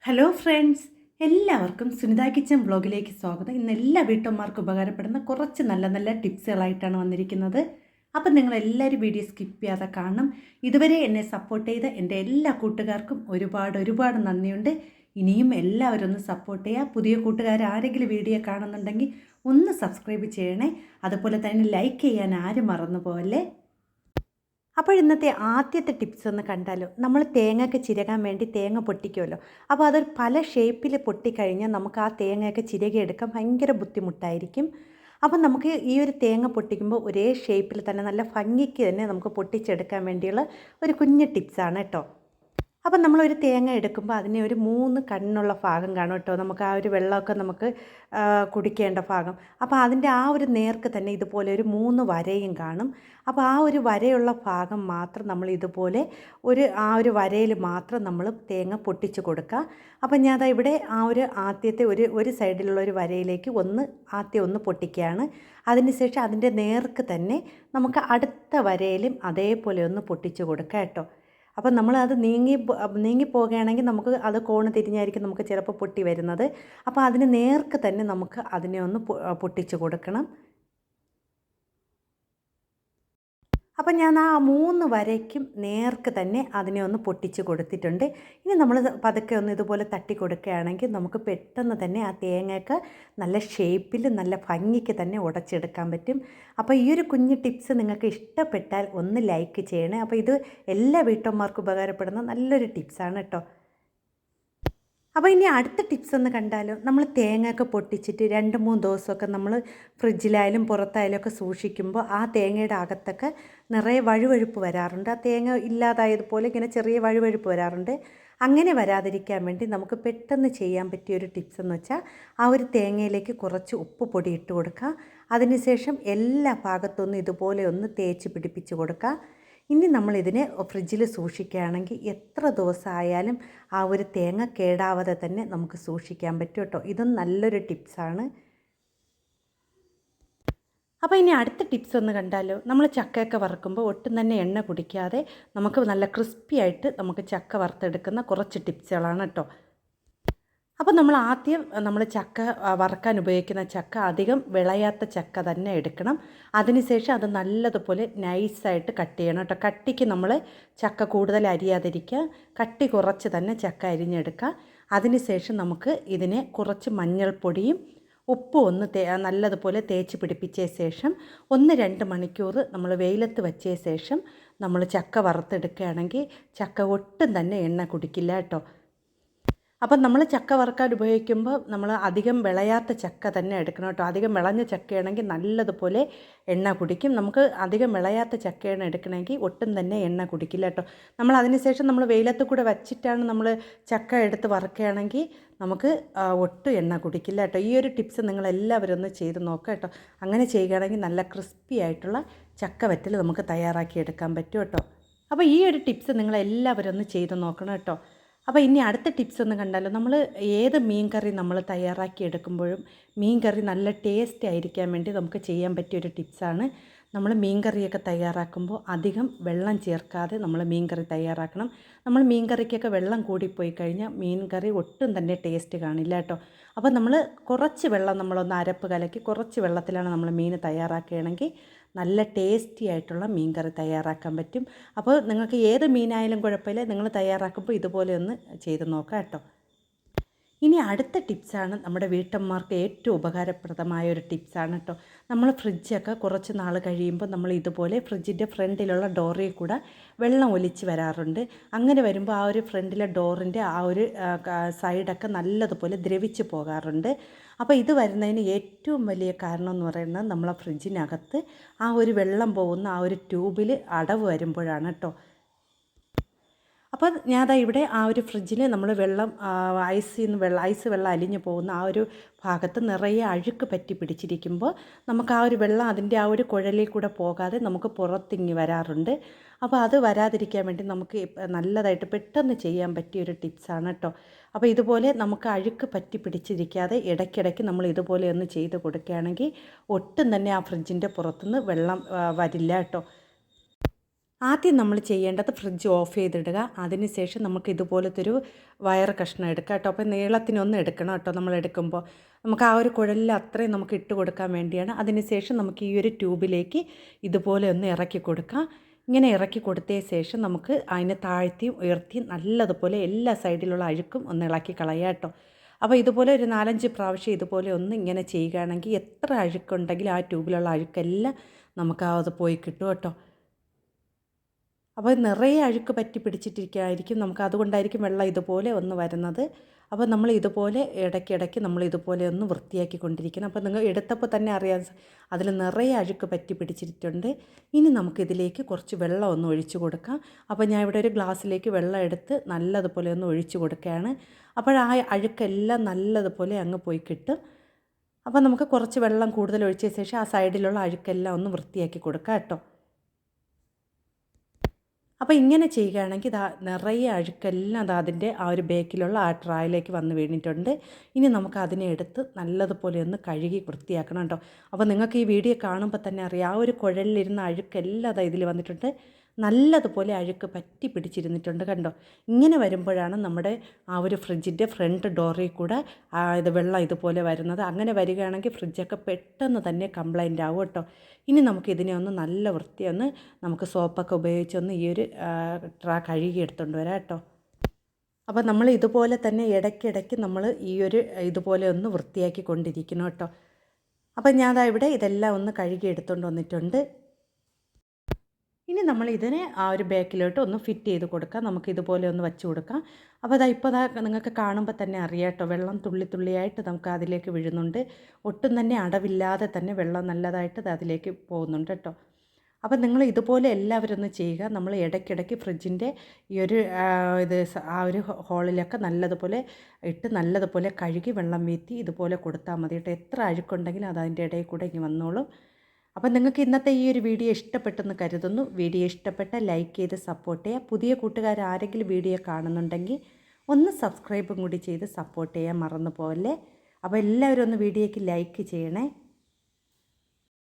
Hello friends, എല്ലാവർക്കും Sunitha kitchen ബ്ലോഗിലേക്ക് സ്വാഗതം. ഇന്ന് എല്ലാ വീട്ടമ്മമാർക്കും ഉപകാരപ്പെടുന്ന കുറച്ച് നല്ല നല്ല ടിപ്സുകളായിട്ടാണ് വന്നിരിക്കുന്നത്. അപ്പം നിങ്ങളെല്ലാവരും വീഡിയോ സ്കിപ്പ് ചെയ്യാതെ കാണണം. ഇതുവരെ എന്നെ സപ്പോർട്ട് ചെയ്ത എൻ്റെ എല്ലാ കൂട്ടുകാർക്കും ഒരുപാട് നന്ദിയുണ്ട്. ഇനിയും എല്ലാവരും ഒന്ന് സപ്പോർട്ട് ചെയ്യുക. പുതിയ കൂട്ടുകാർ ആരെങ്കിലും വീഡിയോ കാണുന്നുണ്ടെങ്കിൽ ഒന്ന് സബ്സ്ക്രൈബ് ചെയ്യണേ. അതുപോലെ തന്നെ ലൈക്ക് ചെയ്യാൻ ആരും മറന്നു പോകല്ലേ. അപ്പോൾ ഇന്നത്തെ ആദ്യത്തെ ടിപ്സ് ഒന്ന് കണ്ടാലോ. നമ്മൾ തേങ്ങയൊക്കെ ചിരകാൻ വേണ്ടി തേങ്ങ പൊട്ടിക്കുമല്ലോ. അപ്പോൾ അതൊരു പല ഷേപ്പിൽ പൊട്ടിക്കഴിഞ്ഞാൽ നമുക്ക് ആ തേങ്ങയൊക്കെ ചിരകിയെടുക്കാൻ ഭയങ്കര ബുദ്ധിമുട്ടായിരിക്കും. അപ്പം നമുക്ക് ഈ ഒരു തേങ്ങ പൊട്ടിക്കുമ്പോൾ ഒരേ ഷേപ്പിൽ തന്നെ നല്ല ഭംഗിക്ക് തന്നെ നമുക്ക് പൊട്ടിച്ചെടുക്കാൻ വേണ്ടിയുള്ള ഒരു കുഞ്ഞ് ടിപ്സാണ് കേട്ടോ. അപ്പം നമ്മളൊരു തേങ്ങ എടുക്കുമ്പോൾ അതിനെ ഒരു 3 കണ്ണുള്ള ഭാഗം കാണും കേട്ടോ. നമുക്ക് ആ ഒരു വെള്ളമൊക്കെ നമുക്ക് കുടിക്കേണ്ട ഭാഗം. അപ്പോൾ അതിൻ്റെ ആ ഒരു നേർക്ക് തന്നെ ഇതുപോലെ ഒരു 3 വരയും കാണും. അപ്പോൾ ആ ഒരു വരയുള്ള ഭാഗം മാത്രം നമ്മൾ ഇതുപോലെ ആ ഒരു വരയിൽ മാത്രം നമ്മൾ തേങ്ങ പൊട്ടിച്ച് കൊടുക്കുക. അപ്പം ഞാൻ ദാ ഇവിടെ ആ ഒരു ആദ്യത്തെ ഒരു സൈഡിലുള്ള ഒരു വരയിലേക്ക് ആദ്യം ഒന്ന് പൊട്ടിക്കുകയാണ്. അതിനുശേഷം അതിൻ്റെ നേർക്ക് തന്നെ നമുക്ക് അടുത്ത വരയിലും അതേപോലെ ഒന്ന് പൊട്ടിച്ച് കൊടുക്കുക കേട്ടോ. അപ്പം നമ്മളത് നീങ്ങിപ്പോവുകയാണെങ്കിൽ നമുക്ക് അത് കോണ് തിരിഞ്ഞായിരിക്കും നമുക്ക് ചിലപ്പോൾ പൊട്ടി വരുന്നത്. അപ്പോൾ അതിന് നേർക്ക് തന്നെ നമുക്ക് അതിനെ ഒന്ന് പൊട്ടിച്ച് കൊടുക്കണം. അപ്പം ഞാൻ ആ 3 വരയ്ക്കും നേർക്ക് തന്നെ അതിനെ ഒന്ന് പൊട്ടിച്ച് കൊടുത്തിട്ടുണ്ട്. ഇനി നമ്മൾ പതുക്കെ ഒന്ന് ഇതുപോലെ തട്ടി കൊടുക്കുകയാണെങ്കിൽ നമുക്ക് പെട്ടെന്ന് തന്നെ ആ തേങ്ങയൊക്കെ നല്ല ഷേപ്പിൽ നല്ല ഭംഗിക്ക് തന്നെ ഉടച്ചെടുക്കാൻ പറ്റും. അപ്പോൾ ഈ ഒരു കുഞ്ഞ് ടിപ്സ് നിങ്ങൾക്ക് ഇഷ്ടപ്പെട്ടാൽ ഒന്ന് ലൈക്ക് ചെയ്യണേ. അപ്പോൾ ഇത് എല്ലാ വീട്ടമ്മമാർക്കും ഉപകാരപ്പെടുന്ന നല്ലൊരു ടിപ്സാണ് കേട്ടോ. അപ്പോൾ ഇനി അടുത്ത ടിപ്സ് ഒന്ന് കണ്ടാലോ. നമ്മൾ തേങ്ങയൊക്കെ പൊട്ടിച്ചിട്ട് 2-3 ദിവസമൊക്കെ നമ്മൾ ഫ്രിഡ്ജിലായാലും പുറത്തായാലും ഒക്കെ സൂക്ഷിക്കുമ്പോൾ ആ തേങ്ങയുടെ അകത്തൊക്കെ നിറയെ വഴുവഴുപ്പ് വരാറുണ്ട്. ആ തേങ്ങ ഇല്ലാതായതുപോലെ ഇങ്ങനെ ചെറിയ വഴുവഴുപ്പ് വരാറുണ്ട്. അങ്ങനെ വരാതിരിക്കാൻ വേണ്ടി നമുക്ക് പെട്ടെന്ന് ചെയ്യാൻ പറ്റിയൊരു ടിപ്സ് എന്ന് വെച്ചാൽ ആ ഒരു തേങ്ങയിലേക്ക് കുറച്ച് ഉപ്പ് പൊടി ഇട്ട് കൊടുക്കുക. അതിനുശേഷം എല്ലാ ഭാഗത്തൊന്നും ഇതുപോലെ ഒന്ന് തേച്ച് പിടിപ്പിച്ച് കൊടുക്കുക. ഇനി നമ്മളിതിനെ ഫ്രിഡ്ജിൽ സൂക്ഷിക്കുകയാണെങ്കിൽ എത്ര ദിവസമായാലും ആ ഒരു തേങ്ങ കേടാവാതെ തന്നെ നമുക്ക് സൂക്ഷിക്കാൻ പറ്റും കേട്ടോ. ഇതും നല്ലൊരു ടിപ്സാണ്. അപ്പോൾ ഇനി അടുത്ത ടിപ്സ് ഒന്ന് കണ്ടാലോ. നമ്മൾ ചക്കയൊക്കെ വറുക്കുമ്പോൾ ഒട്ടും തന്നെ എണ്ണ കുടിക്കാതെ നമുക്ക് നല്ല ക്രിസ്പി ആയിട്ട് നമുക്ക് ചക്ക വറുത്തെടുക്കുന്ന കുറച്ച് ടിപ്സുകളാണ് കേട്ടോ. അപ്പോൾ നമ്മൾ ആദ്യം ചക്ക വറുക്കാൻ ഉപയോഗിക്കുന്ന ചക്ക അധികം വിളയാത്ത ചക്ക തന്നെ എടുക്കണം. അതിനുശേഷം അത് നല്ലതുപോലെ നൈസായിട്ട് കട്ട് ചെയ്യണം കേട്ടോ. കട്ടിക്ക് നമ്മൾ ചക്ക കൂടുതൽ അരിയാതിരിക്കുക, കട്ടി കുറച്ച് തന്നെ ചക്ക അരിഞ്ഞെടുക്കുക. അതിനുശേഷം നമുക്ക് ഇതിനെ കുറച്ച് മഞ്ഞൾപ്പൊടിയും ഉപ്പും ഒന്ന് നല്ലതുപോലെ തേച്ച് പിടിപ്പിച്ച ശേഷം 1-2 മണിക്കൂർ നമ്മൾ വെയിലത്ത് വെച്ച ശേഷം നമ്മൾ ചക്ക വറുത്തെടുക്കുകയാണെങ്കിൽ ചക്ക ഒട്ടും തന്നെ എണ്ണ കുടിക്കില്ല കേട്ടോ. അപ്പം നമ്മൾ ചക്ക വറുക്കാൻ ഉപയോഗിക്കുമ്പോൾ നമ്മൾ അധികം വിളയാത്ത ചക്ക തന്നെ എടുക്കണം കേട്ടോ. അധികം വിളഞ്ഞ ചക്കയാണെങ്കിൽ നല്ലതുപോലെ എണ്ണ കുടിക്കും. നമുക്ക് അധികം വിളയാത്ത ചക്കയാണ് എടുക്കണമെങ്കിൽ ഒട്ടും തന്നെ എണ്ണ കുടിക്കില്ല കേട്ടോ. നമ്മൾ അതിനുശേഷം നമ്മൾ വെയിലത്ത് കൂടെ വച്ചിട്ടാണ് നമ്മൾ ചക്ക എടുത്ത് വറുക്കുകയാണെങ്കിൽ നമുക്ക് ഒട്ടും എണ്ണ കുടിക്കില്ല കേട്ടോ. ഈ ഒരു ടിപ്സ് നിങ്ങളെല്ലാവരും ഒന്ന് ചെയ്ത് നോക്കുക കേട്ടോ. അങ്ങനെ ചെയ്യുകയാണെങ്കിൽ നല്ല ക്രിസ്പി ആയിട്ടുള്ള ചക്ക വറ്റൽ നമുക്ക് തയ്യാറാക്കി എടുക്കാൻ പറ്റും കേട്ടോ. അപ്പോൾ ഈ ഒരു ടിപ്സ് നിങ്ങളെല്ലാവരും ഒന്ന് ചെയ്ത് നോക്കണം കേട്ടോ. അപ്പോൾ ഇനി അടുത്ത ടിപ്സ് ഒന്ന് കണ്ടാലോ. നമ്മൾ ഏത് മീൻ കറി നമ്മൾ തയ്യാറാക്കി എടുക്കുമ്പോഴും മീൻ കറി നല്ല ടേസ്റ്റ് ആയിരിക്കാൻ വേണ്ടി നമുക്ക് ചെയ്യാൻ പറ്റിയൊരു ടിപ്സാണ്. നമ്മൾ മീൻ കറിയൊക്കെ തയ്യാറാക്കുമ്പോൾ അധികം വെള്ളം ചേർക്കാതെ നമ്മൾ മീൻ കറി തയ്യാറാക്കണം. നമ്മൾ മീൻ കറിക്കൊക്കെ വെള്ളം കൂടിപ്പോയി കഴിഞ്ഞാൽ മീൻ കറി ഒട്ടും തന്നെ ടേസ്റ്റ് കാണില്ല കേട്ടോ. അപ്പോൾ നമ്മൾ കുറച്ച് വെള്ളം നമ്മളൊന്ന് അരപ്പ് കലക്കി കുറച്ച് വെള്ളത്തിലാണ് നമ്മൾ മീൻ തയ്യാറാക്കുകയാണെങ്കിൽ നല്ല ടേസ്റ്റി ആയിട്ടുള്ള മീൻ കറി തയ്യാറാക്കാൻ പറ്റും. അപ്പോൾ നിങ്ങൾക്ക് ഏത് മീനായാലും കുഴപ്പമില്ല, നിങ്ങൾ തയ്യാറാക്കുമ്പോൾ ഇതുപോലെ ഒന്ന് ചെയ്ത് നോക്കാം കേട്ടോ. ഇനി അടുത്ത ടിപ്സാണ് നമ്മുടെ വീട്ടമ്മമാർക്ക് ഏറ്റവും ഉപകാരപ്രദമായ ഒരു ടിപ്സാണ് കേട്ടോ. നമ്മൾ ഫ്രിഡ്ജൊക്കെ കുറച്ച് നാൾ കഴിയുമ്പോൾ നമ്മൾ ഇതുപോലെ ഫ്രിഡ്ജിൻ്റെ ഫ്രണ്ടിലുള്ള ഡോറിൽ കൂടെ വെള്ളം ഒലിച്ച് വരാറുണ്ട്. അങ്ങനെ വരുമ്പോൾ ആ ഒരു ഫ്രണ്ടിലെ ഡോറിൻ്റെ ആ ഒരു സൈഡൊക്കെ നല്ലതുപോലെ ദ്രവിച്ച് പോകാറുണ്ട്. അപ്പോൾ ഇത് വരുന്നതിന് ഏറ്റവും വലിയ കാരണം എന്ന് പറയുന്നത് നമ്മളെ ഫ്രിഡ്ജിനകത്ത് ആ ഒരു വെള്ളം പോകുന്ന ആ ഒരു ട്യൂബിൽ അടവ് വരുമ്പോഴാണ് കേട്ടോ. അപ്പോൾ ഞാൻ ഇവിടെ ആ ഒരു ഫ്രിഡ്ജിൽ നമ്മൾ വെള്ളം ഐസ് വെള്ളം അലിഞ്ഞു പോകുന്ന ആ ഒരു ഭാഗത്ത് നിറയെ അഴുക്ക് പറ്റി പിടിച്ചിരിക്കുമ്പോൾ നമുക്ക് ആ ഒരു വെള്ളം അതിൻ്റെ ആ ഒരു കുഴലിൽ കൂടെ പോകാതെ നമുക്ക് പുറത്തിങ്ങി വരാറുണ്ട്. അപ്പോൾ അത് വരാതിരിക്കാൻ വേണ്ടി നമുക്ക് നല്ലതായിട്ട് പെട്ടെന്ന് ചെയ്യാൻ പറ്റിയൊരു ടിപ്സാണ് കേട്ടോ. അപ്പോൾ ഇതുപോലെ നമുക്ക് അഴുക്ക് പറ്റി പിടിച്ചിരിക്കാതെ ഇടയ്ക്കിടയ്ക്ക് നമ്മൾ ഇതുപോലെ ഒന്ന് ചെയ്ത് കൊടുക്കുകയാണെങ്കിൽ ഒട്ടും തന്നെ ആ ഫ്രിഡ്ജിൻ്റെ പുറത്തുനിന്ന് വെള്ളം വരില്ല കേട്ടോ. ആദ്യം നമ്മൾ ചെയ്യേണ്ടത് ഫ്രിഡ്ജ് ഓഫ് ചെയ്തിടുക. അതിനുശേഷം നമുക്ക് ഇതുപോലത്തെ ഒരു വയർ കഷ്ണം എടുക്കാം കേട്ടോ. അപ്പോൾ നീളത്തിനൊന്ന് എടുക്കണം കേട്ടോ നമ്മൾ എടുക്കുമ്പോൾ. നമുക്ക് ആ ഒരു കുഴലിൽ അത്രയും നമുക്ക് ഇട്ട് കൊടുക്കാൻ വേണ്ടിയാണ്. അതിനുശേഷം നമുക്ക് ഈ ഒരു ട്യൂബിലേക്ക് ഇതുപോലെ ഒന്ന് ഇറക്കി കൊടുക്കാം. ഇങ്ങനെ ഇറക്കി കൊടുത്തതിന് ശേഷം നമുക്ക് അതിനെ താഴ്ത്തിയും ഉയർത്തിയും നല്ലതുപോലെ എല്ലാ സൈഡിലുള്ള അഴുക്കും ഒന്ന് ഇളക്കി കളയാം കേട്ടോ. അപ്പോൾ ഇതുപോലെ ഒരു 4-5 പ്രാവശ്യം ഇതുപോലെ ഒന്ന് ഇങ്ങനെ ചെയ്യുകയാണെങ്കിൽ എത്ര അഴുക്കുണ്ടെങ്കിലും ആ ട്യൂബിലുള്ള അഴുക്കെല്ലാം നമുക്ക് അത് പോയി കിട്ടും കേട്ടോ. അപ്പോൾ നിറയെ അഴുക്ക് പറ്റി പിടിച്ചിട്ടിരിക്കുകയായിരിക്കും, നമുക്ക് അതുകൊണ്ടായിരിക്കും വെള്ളം ഇതുപോലെ ഒന്ന് വരുന്നത്. അപ്പോൾ നമ്മൾ ഇതുപോലെ ഇടയ്ക്കിടയ്ക്ക് നമ്മൾ ഇതുപോലെ ഒന്ന് വൃത്തിയാക്കി കൊണ്ടിരിക്കണം. അപ്പോൾ നിങ്ങൾ എടുത്തപ്പോൾ തന്നെ അറിയാൻ അതിൽ നിറയെ അഴുക്ക് പറ്റി പിടിച്ചിട്ടുണ്ട്. ഇനി നമുക്കിതിലേക്ക് കുറച്ച് വെള്ളം ഒന്ന് ഒഴിച്ചു കൊടുക്കാം. അപ്പോൾ ഞാൻ ഇവിടെ ഒരു ഗ്ലാസ്സിലേക്ക് വെള്ളം എടുത്ത് നല്ലതുപോലെ ഒന്ന് ഒഴിച്ചു കൊടുക്കുകയാണ്. അപ്പോൾ ആ അഴുക്കെല്ലാം നല്ലതുപോലെ അങ്ങ് പോയി കിട്ടും. അപ്പോൾ നമുക്ക് കുറച്ച് വെള്ളം കൂടുതൽ ഒഴിച്ച ശേഷം ആ സൈഡിലുള്ള അഴുക്കെല്ലാം ഒന്ന് വൃത്തിയാക്കി കൊടുക്കാം കേട്ടോ. അപ്പോൾ ഇങ്ങനെ ചെയ്യുകയാണെങ്കിൽ നിറയെ അഴുക്കെല്ലാം അതിൻ്റെ ആ ഒരു ബേക്കിലുള്ള ആ ട്രായിലേക്ക് വന്ന് വീണിട്ടുണ്ട്. ഇനി നമുക്ക് അതിനെ എടുത്ത് നല്ലതുപോലെ ഒന്ന് കഴുകി വൃത്തിയാക്കണം കേട്ടോ. അപ്പോൾ നിങ്ങൾക്ക് ഈ വീഡിയോ കാണുമ്പോൾ തന്നെ അറിയാം, ആ ഒരു കുഴലിലിരുന്ന അഴുക്കെല്ലാം ഇതിൽ വന്നിട്ടുണ്ട്. നല്ലതുപോലെ അഴുക്ക് പറ്റി പിടിച്ചിരുന്നിട്ടുണ്ട് കണ്ടോ. ഇങ്ങനെ വരുമ്പോഴാണ് നമ്മുടെ ആ ഒരു ഫ്രിഡ്ജിൻ്റെ ഫ്രണ്ട് ഡോറിൽ കൂടെ ഇത് വെള്ളം ഇതുപോലെ വരുന്നത്. അങ്ങനെ വരികയാണെങ്കിൽ ഫ്രിഡ്ജൊക്കെ പെട്ടെന്ന് തന്നെ കംപ്ലൈൻ്റ് ആവും കേട്ടോ. ഇനി നമുക്ക് ഇതിനെ ഒന്ന് നല്ല വൃത്തിയൊന്ന് നമുക്ക് സോപ്പൊക്കെ ഉപയോഗിച്ചൊന്ന് ഈ ഒരു ട്രാ കഴുകി എടുത്തുകൊണ്ട് വരാം കേട്ടോ. അപ്പോൾ നമ്മൾ ഇതുപോലെ തന്നെ ഇടയ്ക്കിടയ്ക്ക് നമ്മൾ ഈ ഒരു ഇതുപോലെ ഒന്ന് വൃത്തിയാക്കി കൊണ്ടിരിക്കണം കേട്ടോ. അപ്പോൾ ഞാൻ ഇവിടെ ഇതെല്ലാം ഒന്ന് കഴുകി എടുത്തുകൊണ്ട് വന്നിട്ടുണ്ട്. ഇനി നമ്മൾ ഇതിനെ ആ ഒരു ബേക്കിലോട്ട് ഒന്ന് ഫിറ്റ് ചെയ്ത് കൊടുക്കാം. നമുക്ക് ഇതുപോലെ ഒന്ന് വെച്ച് കൊടുക്കാം. അപ്പോൾ ഇപ്പോൾ നിങ്ങൾക്ക് കാണുമ്പോൾ തന്നെ അറിയാം കേട്ടോ, വെള്ളം തുള്ളി തുള്ളിയായിട്ട് നമുക്ക് അതിലേക്ക് വീഴുന്നുണ്ട്. ഒട്ടും തന്നെ അടവില്ലാതെ തന്നെ വെള്ളം നല്ലതായിട്ട് അതിലേക്ക് പോകുന്നുണ്ട് കേട്ടോ. അപ്പോൾ നിങ്ങൾ ഇതുപോലെ എല്ലാവരും ഒന്ന് ചെയ്യുക. നമ്മൾ ഇടയ്ക്കിടയ്ക്ക് ഫ്രിഡ്ജിൻ്റെ ഈ ഒരു ആ ഒരു ഹോളിലൊക്കെ നല്ലതുപോലെ ഇട്ട് നല്ലതുപോലെ കഴുകി വെള്ളം വീത്തി ഇതുപോലെ കൊടുത്താൽ മതി കേട്ടോ. എത്ര അഴുക്കുണ്ടെങ്കിലും അത് അതിൻ്റെ ഇടയിൽ കൂടെ ഇങ്ങനെ വന്നോളും. അപ്പം നിങ്ങൾക്ക് ഇന്നത്തെ ഈ ഒരു വീഡിയോ ഇഷ്ടപ്പെട്ടെന്ന് കരുതുന്നു. വീഡിയോ ഇഷ്ടപ്പെട്ട ലൈക്ക് ചെയ്ത് സപ്പോർട്ട് ചെയ്യുക. പുതിയ കൂട്ടുകാർ ആരെങ്കിലും വീഡിയോ കാണുന്നുണ്ടെങ്കിൽ ഒന്ന് സബ്സ്ക്രൈബും കൂടി ചെയ്ത് സപ്പോർട്ട് ചെയ്യാൻ മറന്നു പോകല്ലേ. അപ്പോൾ എല്ലാവരും ഒന്ന് വീഡിയോയ്ക്ക് ലൈക്ക് ചെയ്യണേ.